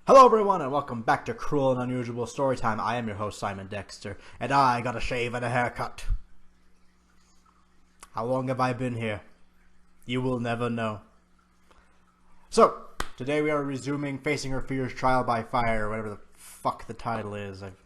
Hello everyone and welcome back to Cruel and Unusual Storytime. I am your host Simon Dexter, and I got a shave and a haircut. How long have I been here? You will never know. So, today we are resuming Facing Her Fears Trial by Fire, or whatever the fuck the title is. I've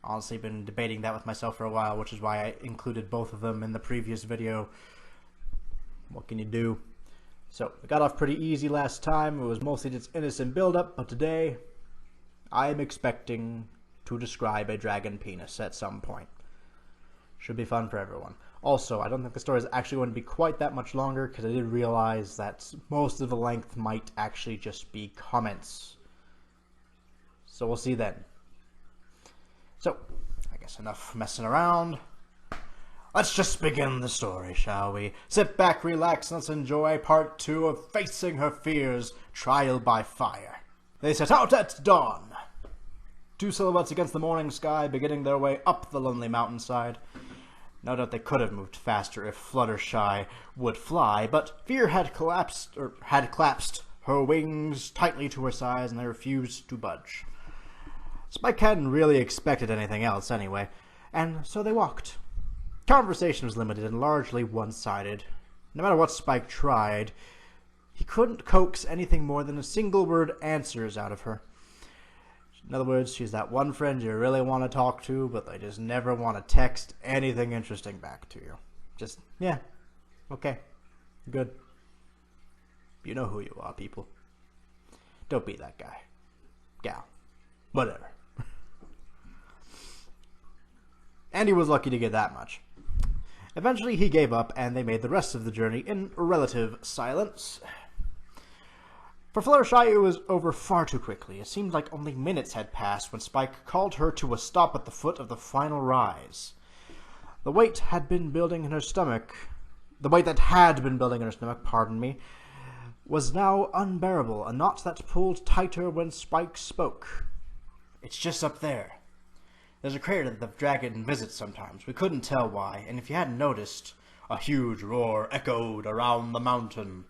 honestly been debating that with myself for a while, which is why I included both of them in the previous video. What can you do? So, we got off pretty easy last time. It was mostly just innocent build-up, but today, I am expecting to describe a dragon penis at some point. Should be fun for everyone. Also, I don't think the story is actually going to be quite that much longer, because I did realize that most of the length might actually just be comments. So we'll see then. So, I guess enough messing around. Let's just begin the story, shall we? Sit back, relax, and let's enjoy part 2 of Facing Her Fears, Trial by Fire. They set out at dawn. Two silhouettes against the morning sky, beginning their way up the lonely mountainside. No doubt they could have moved faster if Fluttershy would fly, but fear had clasped her wings tightly to her sides, and they refused to budge. Spike hadn't really expected anything else anyway, and so they walked. Conversation was limited and largely one-sided. No matter what Spike tried, he couldn't coax anything more than a single-word answers out of her. In other words, she's that one friend you really want to talk to, but they just never want to text anything interesting back to you. Just, yeah, okay, good. You know who you are, people. Don't be that guy. Gal. Whatever. And he was lucky to get that much. Eventually he gave up, and they made the rest of the journey in relative silence. For Fluttershy, it was over far too quickly. It seemed like only minutes had passed when Spike called her to a stop at the foot of the final rise. The weight that had been building in her stomach, was now unbearable, a knot that pulled tighter when Spike spoke. It's just up there. There's a crater that the dragon visits sometimes. We couldn't tell why, and if you hadn't noticed, a huge roar echoed around the mountain.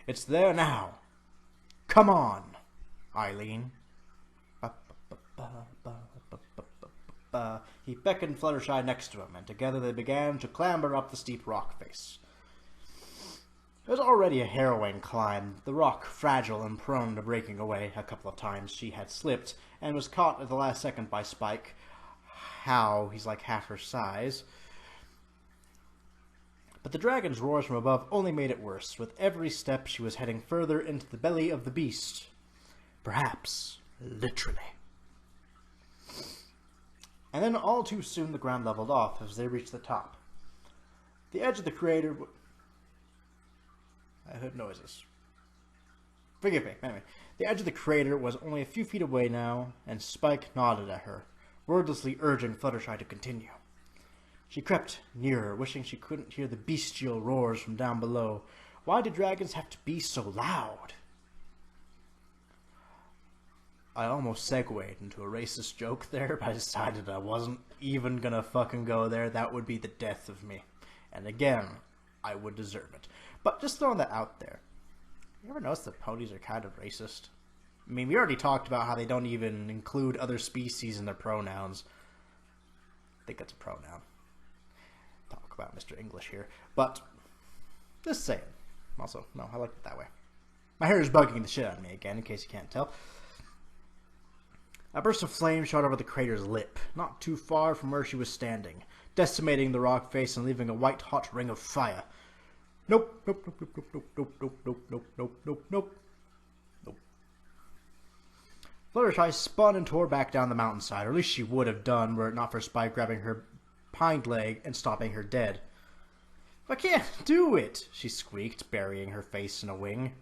It's there now. Come on, Eileen. He beckoned Fluttershy next to him, and together they began to clamber up the steep rock face. It was already a harrowing climb, the rock fragile and prone to breaking away. A couple of times she had slipped, and was caught at the last second by Spike. He's like half her size. But the dragon's roars from above only made it worse. With every step, she was heading further into the belly of the beast. Perhaps, literally. And then all too soon the ground leveled off as they reached the top. The edge of the crater... I heard noises. Forgive me. Anyway, the edge of the crater was only a few feet away now, and Spike nodded at her, wordlessly urging Fluttershy to continue. She crept nearer, wishing she couldn't hear the bestial roars from down below. Why did dragons have to be so loud? I almost segued into a racist joke there, but I decided I wasn't even gonna fucking go there. That would be the death of me. And again, I would deserve it. But just throwing that out there. You ever notice that ponies are kind of racist? I mean, we already talked about how they don't even include other species in their pronouns. I think that's a pronoun. Talk about Mr. English here. But, just saying. Also, no, I like it that way. My hair is bugging the shit out of me again, in case you can't tell. A burst of flame shot over the crater's lip, not too far from where she was standing, decimating the rock face and leaving a white-hot ring of fire. Nope, nope, nope, nope, nope, nope, nope, nope, nope, nope, nope, nope. Fluttershy spun and tore back down the mountainside, or at least she would have done were it not for Spike grabbing her hind leg and stopping her dead. I can't do it, she squeaked, burying her face in a wing.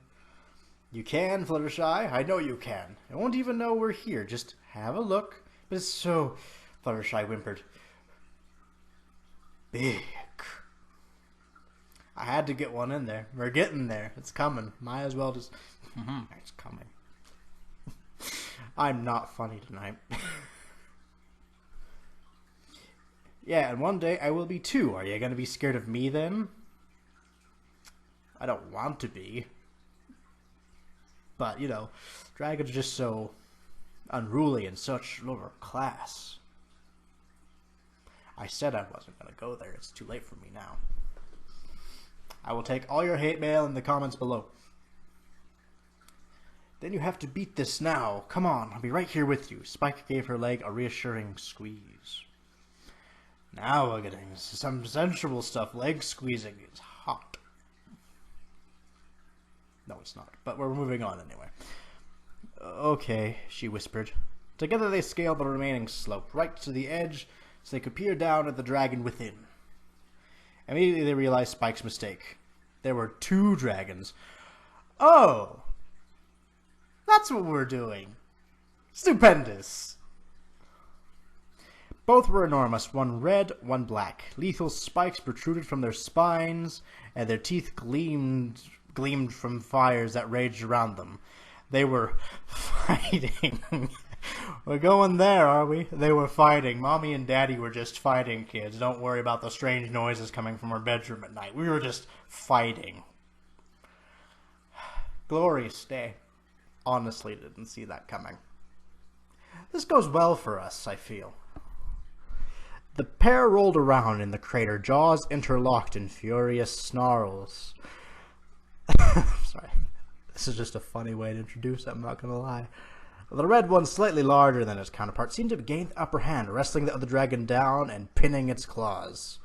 You can, Fluttershy. I know you can. I won't even know we're here. Just have a look. But it's so... Fluttershy whimpered. Big. I had to get one in there. We're getting there. It's coming. Might as well just... It's coming. I'm not funny tonight. Yeah, and one day I will be too. Are you going to be scared of me then? I don't want to be. But, you know, dragons are just so unruly and such lower class. I said I wasn't going to go there. It's too late for me now. I will take all your hate mail in the comments below. Then you have to beat this now. Come on, I'll be right here with you. Spike gave her leg a reassuring squeeze. Now we're getting some sensual stuff. Leg squeezing is hot. No, it's not. But we're moving on anyway. Okay, she whispered. Together they scaled the remaining slope, right to the edge, so they could peer down at the dragon within. Immediately they realized Spike's mistake. There were 2 dragons. Oh! That's what we're doing. Stupendous. Both were enormous, one red, one black. Lethal spikes protruded from their spines, and their teeth gleamed from fires that raged around them. They were fighting. We're going there, are we? They were fighting. Mommy and Daddy were just fighting, kids. Don't worry about the strange noises coming from our bedroom at night. We were just fighting. Glorious day. Honestly didn't see that coming. This goes well for us, I feel. The pair rolled around in the crater, jaws interlocked in furious snarls. Sorry. This is just a funny way to introduce it, I'm not gonna lie. The red one, slightly larger than its counterpart, seemed to have gained the upper hand, wrestling the other dragon down and pinning its claws.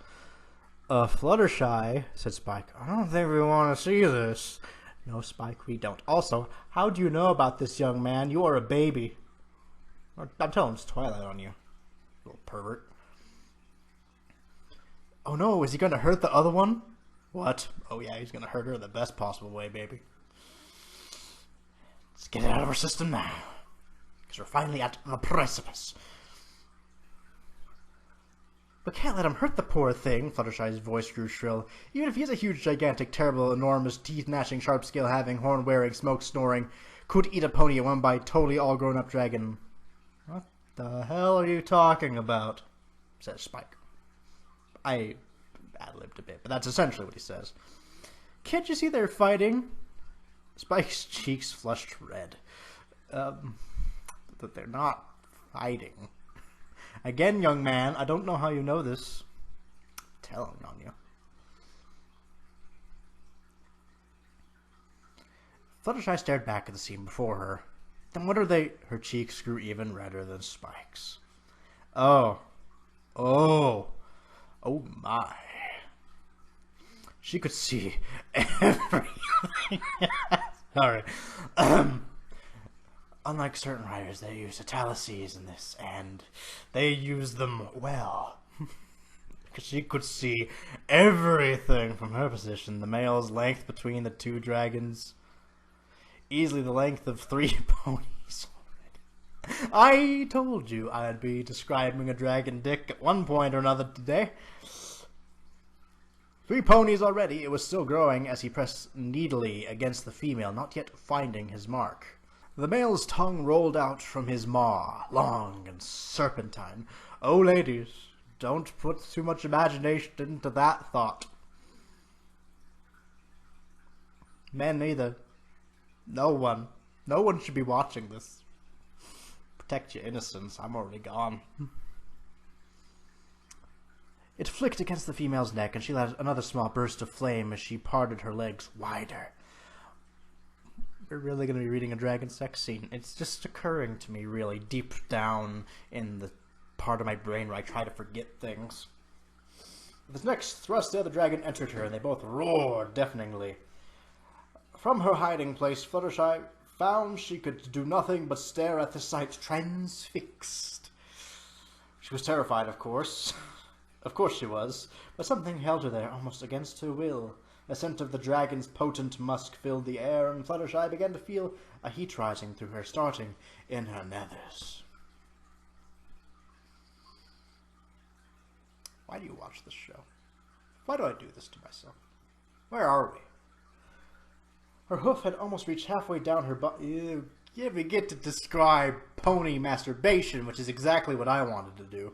Fluttershy, said Spike. I don't think we want to see this. No, Spike, we don't. Also, how do you know about this, young man? You are a baby. I'm telling it's Twilight on you, little pervert. Oh no, is he going to hurt the other one? What? Oh yeah, he's going to hurt her the best possible way, baby. Let's get it out of our system now. Because we're finally at the precipice. We can't let him hurt the poor thing, Fluttershy's voice grew shrill. Even if he's a huge, gigantic, terrible, enormous, teeth-gnashing, sharp-scale-having, horn-wearing, smoke-snoring, could-eat-a-pony at one bite, totally all-grown-up dragon. What the hell are you talking about? Says Spike. I ad-libbed a bit, but that's essentially what he says. Can't you see they're fighting? Spike's cheeks flushed red. But they're not fighting. Again, young man, I don't know how you know this. I'm telling on you. Fluttershy stared back at the scene before her. Then what are they? Her cheeks grew even redder than Spike's. Oh. Oh. Oh my. She could see everything. Sorry. Unlike certain writers, they use italices in this, and they use them well. Because she could see everything from her position. The male's length between the 2 dragons. Easily the length of 3 ponies already. I told you I'd be describing a dragon dick at one point or another today. 3 ponies already. It was still growing as he pressed needily against the female, not yet finding his mark. The male's tongue rolled out from his maw, long and serpentine. Oh, ladies, don't put too much imagination into that thought. Men either. No one. No one should be watching this. Protect your innocence. I'm already gone. It flicked against the female's neck, and she let another small burst of flame as she parted her legs wider. We're really going to be reading a dragon sex scene. It's just occurring to me really deep down in the part of my brain where I try to forget things. With his next thrust, the other dragon entered her, and they both roared deafeningly. From her hiding place, Fluttershy found she could do nothing but stare at the sight, transfixed. She was terrified, of course. Of course she was, but something held her there, almost against her will. A scent of the dragon's potent musk filled the air, and Fluttershy began to feel a heat rising through her, starting in her nethers. Why do you watch this show? Why do I do this to myself? Where are we? Her hoof had almost reached halfway down her butt. We get to describe pony masturbation, which is exactly what I wanted to do.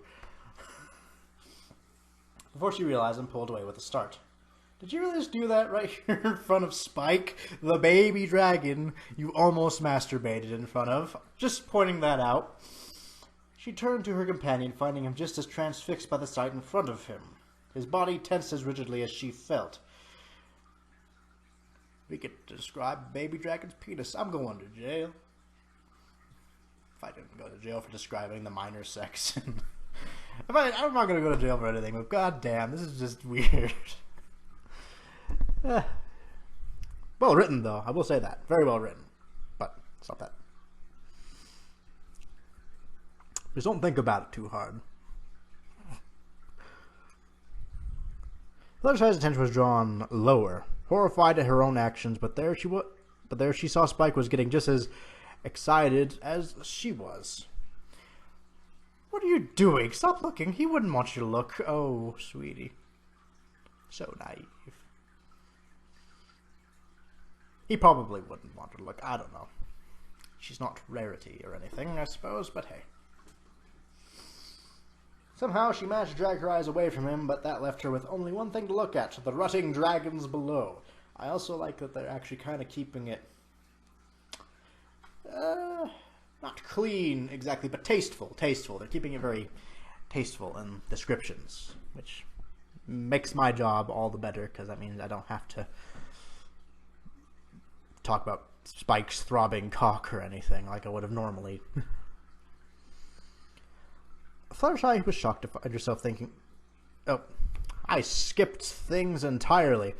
Before she realized and pulled away with a start. Did you really just do that right here in front of Spike, the baby dragon you almost masturbated in front of? Just pointing that out. She turned to her companion, finding him just as transfixed by the sight in front of him. His body tensed as rigidly as she felt. We could describe baby dragon's penis. I'm going to jail. If I didn't go to jail for describing the minor sex. I'm not going to go to jail for anything, but goddamn, this is just weird. Well written, though. I will say that. Very well written. But it's not that. Just don't think about it too hard. Fluttershy's attention was drawn lower, horrified at her own actions, but there she saw Spike was getting just as excited as she was. What are you doing? Stop looking. He wouldn't want you to look. Oh, sweetie. So naive. He probably wouldn't want her to look. I don't know. She's not rarity or anything, I suppose, but hey. Somehow she managed to drag her eyes away from him, but that left her with only one thing to look at, the rutting dragons below. I also like that they're actually kind of keeping it, not clean exactly, but tasteful. They're keeping it very tasteful in descriptions, which makes my job all the better, because that means I don't have to talk about Spike's throbbing cock or anything like I would have normally. Fluttershy was shocked to find herself thinking, oh, I skipped things entirely.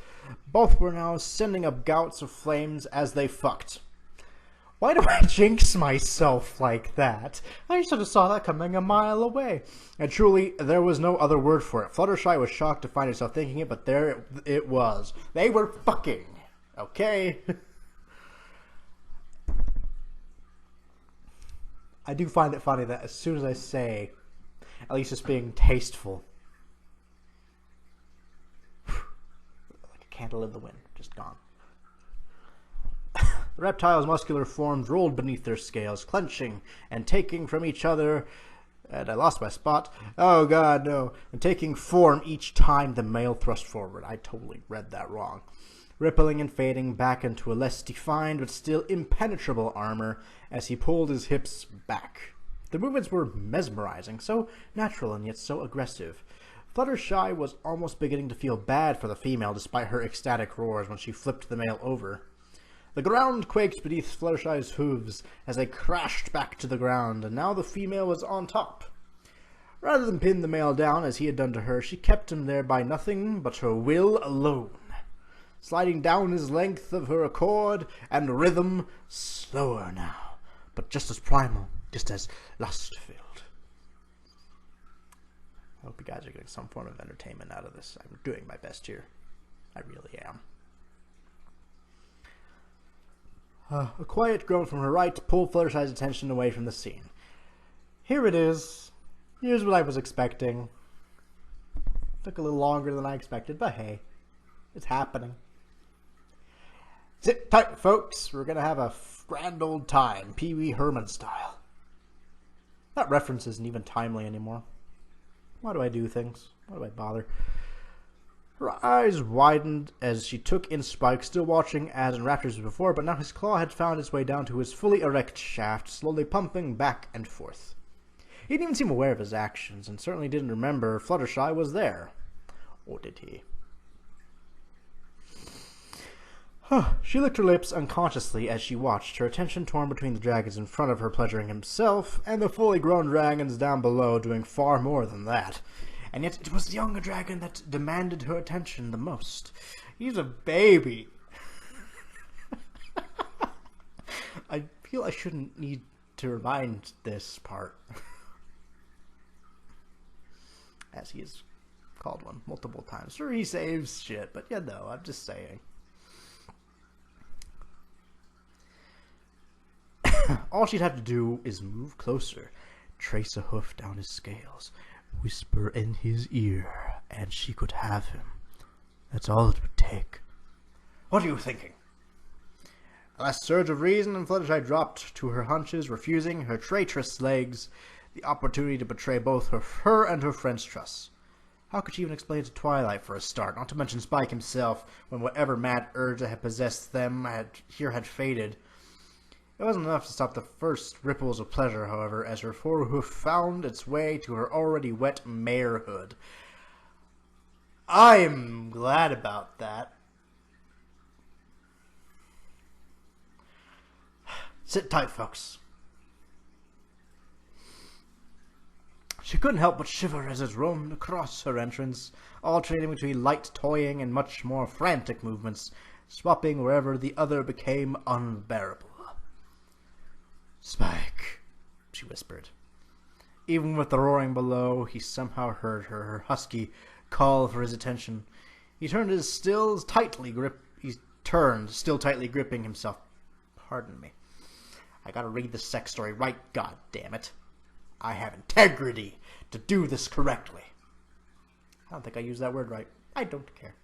Both were now sending up gouts of flames as they fucked. Why do I jinx myself like that? I should have saw that coming a mile away. And truly, there was no other word for it. Fluttershy was shocked to find herself thinking it, but there it was. They were fucking. Okay? I do find it funny that as soon as I say, at least it's being tasteful, like a candle in the wind, just gone. The reptile's muscular forms rolled beneath their scales, clenching and taking from each other, and I lost my spot. Oh god, no. And taking form each time the male thrust forward. I totally read that wrong. Rippling and fading back into a less defined but still impenetrable armor as he pulled his hips back. The movements were mesmerizing, so natural and yet so aggressive. Fluttershy was almost beginning to feel bad for the female despite her ecstatic roars when she flipped the male over. The ground quaked beneath Fluttershy's hooves as they crashed back to the ground, and now the female was on top. Rather than pin the male down as he had done to her, she kept him there by nothing but her will alone, sliding down his length of her accord and rhythm, slower now, but just as primal, just as lust-filled. I hope you guys are getting some form of entertainment out of this. I'm doing my best here. I really am. A quiet groan from her right pulled Fluttershy's attention away from the scene. Here it is. Here's what I was expecting. Took a little longer than I expected, but hey, it's happening. Sit tight, folks. We're going to have a grand old time, Pee Wee Herman style. That reference isn't even timely anymore. Why do I do things? Why do I bother? Her eyes widened as she took in Spike, still watching as enraptured as before, but now his claw had found its way down to his fully erect shaft, slowly pumping back and forth. He didn't even seem aware of his actions, and certainly didn't remember Fluttershy was there. Or did he? She licked her lips unconsciously as she watched, her attention torn between the dragons in front of her pleasuring himself, and the fully grown dragons down below doing far more than that. And yet it was the younger dragon that demanded her attention the most. He's a baby. I feel I shouldn't need to remind this part. As he has called one multiple times. Sure, he saves shit, but yeah, no, I'm just saying. All she'd have to do is move closer, trace a hoof down his scales, whisper in his ear, and she could have him. That's all it would take. What are you thinking? A last surge of reason, and Fluttershy dropped to her hunches, refusing her traitorous legs the opportunity to betray both her and her friend's trust. How could she even explain it to Twilight for a start, not to mention Spike himself, when whatever mad urge that had possessed them had faded? It wasn't enough to stop the first ripples of pleasure, however, as her forehoof found its way to her already wet marehood. I'm glad about that. Sit tight, folks. She couldn't help but shiver as it roamed across her entrance, alternating between light toying and much more frantic movements, swapping wherever the other became unbearable. "Spike," she whispered. Even with the roaring below, he somehow heard her husky call for his attention. He turned, still tightly gripping himself. Pardon me. I gotta read the sex story right, god damn it. I have integrity to do this correctly. I don't think I used that word right. I don't care.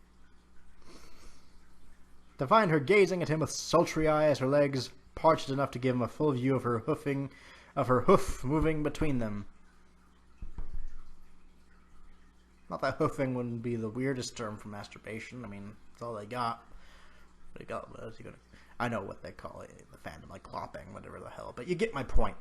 To find her gazing at him with sultry eyes, her legs parched enough to give him a full view of her hoof moving between them. Not that hoofing wouldn't be the weirdest term for masturbation. I mean, that's all they got. I know what they call it, the fandom, like clopping, whatever the hell, but you get my point.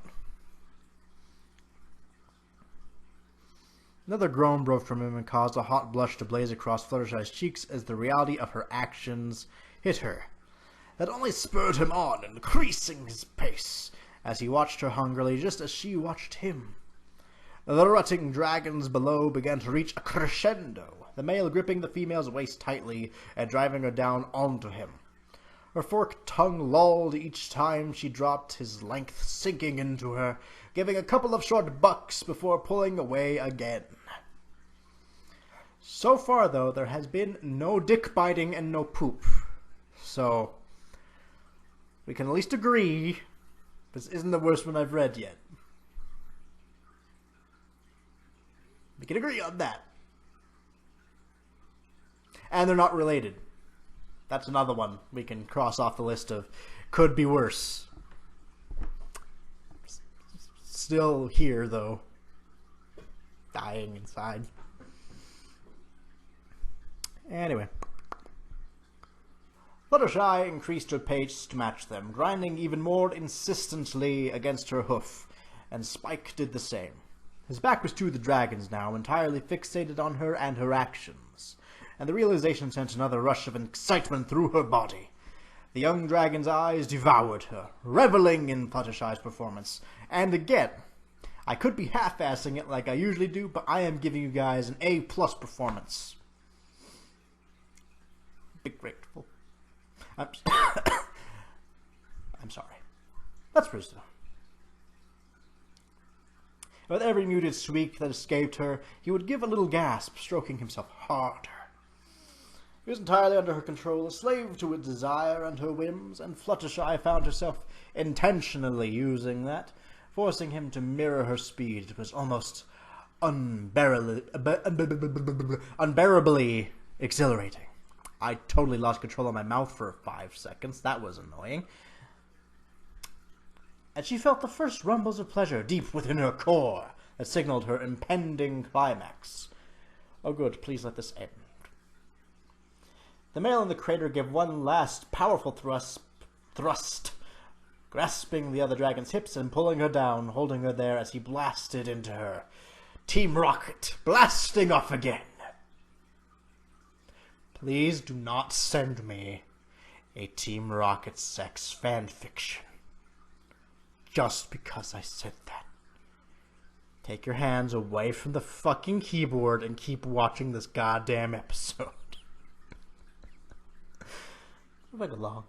Another groan broke from him and caused a hot blush to blaze across Fluttershy's cheeks as the reality of her actions hit her. That only spurred him on, increasing his pace, as he watched her hungrily, just as she watched him. The rutting dragons below began to reach a crescendo, the male gripping the female's waist tightly and driving her down onto him. Her forked tongue lolled each time she dropped his length, sinking into her, giving a couple of short bucks before pulling away again. So far, though, there has been no dick biting and no poop. So, we can at least agree this isn't the worst one I've read yet. We can agree on that. And they're not related. That's another one we can cross off the list of could be worse. Still here, though. Dying inside. Anyway. Fluttershy increased her pace to match them, grinding even more insistently against her hoof, and Spike did the same. His back was to the dragons now, entirely fixated on her and her actions, and the realization sent another rush of excitement through her body. The young dragon's eyes devoured her, reveling in Fluttershy's performance. And again, I could be half-assing it like I usually do, but I am giving you guys an A+ performance. Be grateful. I'm sorry. Let's resume. With every muted squeak that escaped her, he would give a little gasp, stroking himself harder. He was entirely under her control, a slave to her desire and her whims, and Fluttershy found herself intentionally using that, forcing him to mirror her speed. It was almost unbearably exhilarating. I totally lost control of my mouth for 5 seconds. That was annoying. And she felt the first rumbles of pleasure deep within her core that signaled her impending climax. Oh good, please let this end. The male in the crater gave one last powerful thrust, grasping the other dragon's hips and pulling her down, holding her there as he blasted into her. Team Rocket, blasting off again. Please do not send me a Team Rocket sex fanfiction. Just because I said that. Take your hands away from the fucking keyboard and keep watching this goddamn episode. Right along.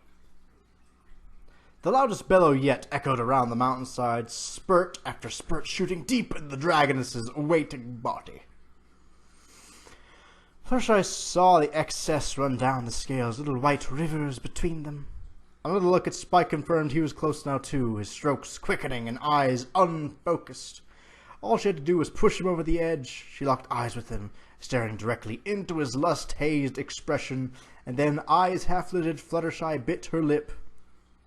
The loudest bellow yet echoed around the mountainside, spurt after spurt shooting deep in the dragoness's waiting body. Fluttershy saw the excess run down the scales, little white rivers between them. Another look at Spike confirmed he was close now too, his strokes quickening and eyes unfocused. All she had to do was push him over the edge. She locked eyes with him, staring directly into his lust-hazed expression, and then, eyes half-lidded, Fluttershy bit her lip.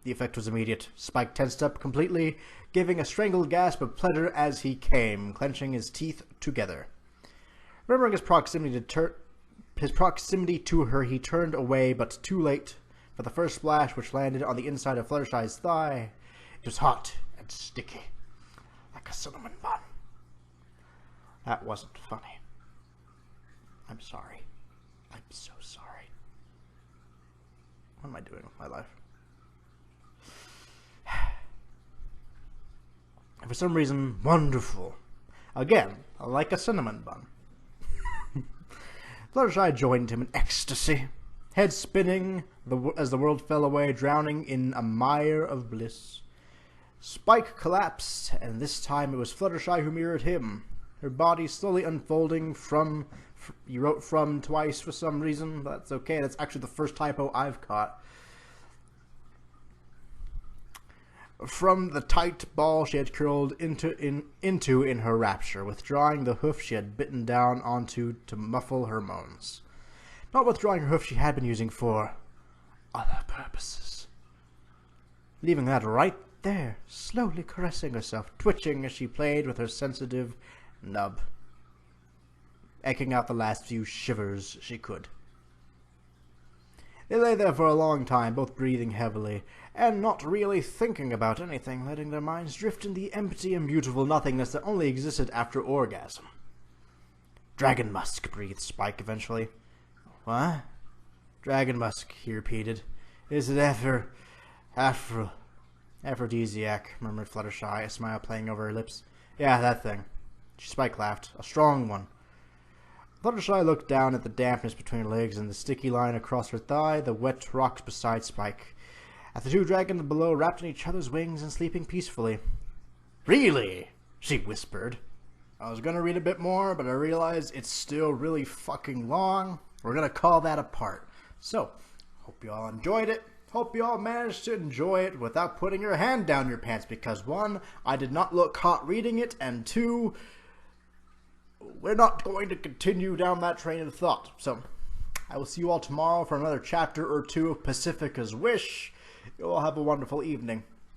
The effect was immediate. Spike tensed up completely, giving a strangled gasp of pleasure as he came, clenching his teeth together. Remembering his proximity to her, he turned away, but too late for the first splash, which landed on the inside of Fluttershy's thigh. It was hot and sticky, like a cinnamon bun. That wasn't funny. I'm sorry. I'm so sorry. What am I doing with my life? For some reason, wonderful. Again, like a cinnamon bun. Fluttershy joined him in ecstasy, head spinning as the world fell away, drowning in a mire of bliss. Spike collapsed, and this time it was Fluttershy who mirrored him, her body slowly unfolding from... You wrote "from" twice for some reason, but that's okay. That's actually the first typo I've caught. From the tight ball she had curled into in her rapture, withdrawing the hoof she had bitten down onto to muffle her moans. Not withdrawing her hoof she had been using for other purposes. Leaving that right there, slowly caressing herself, twitching as she played with her sensitive nub, eking out the last few shivers she could. They lay there for a long time, both breathing heavily, and not really thinking about anything, letting their minds drift in the empty and beautiful nothingness that only existed after orgasm. "Dragon musk," breathed Spike eventually. "What?" "Dragon musk," he repeated. "Is it aphrodisiac," murmured Fluttershy, a smile playing over her lips. "Yeah, that thing." Spike laughed. "A strong one." Fluttershy looked down at the dampness between her legs and the sticky line across her thigh, the wet rocks beside Spike, at the two dragons below wrapped in each other's wings and sleeping peacefully. "Really?" she whispered. I was gonna read a bit more, but I realized it's still really fucking long. We're gonna call that a part. So, hope you all enjoyed it. Hope you all managed to enjoy it without putting your hand down your pants, because 1, I did not look hot reading it, and 2, we're not going to continue down that train of thought. So, I will see you all tomorrow for another chapter or 2 of Pacifica's Wish. You all have a wonderful evening.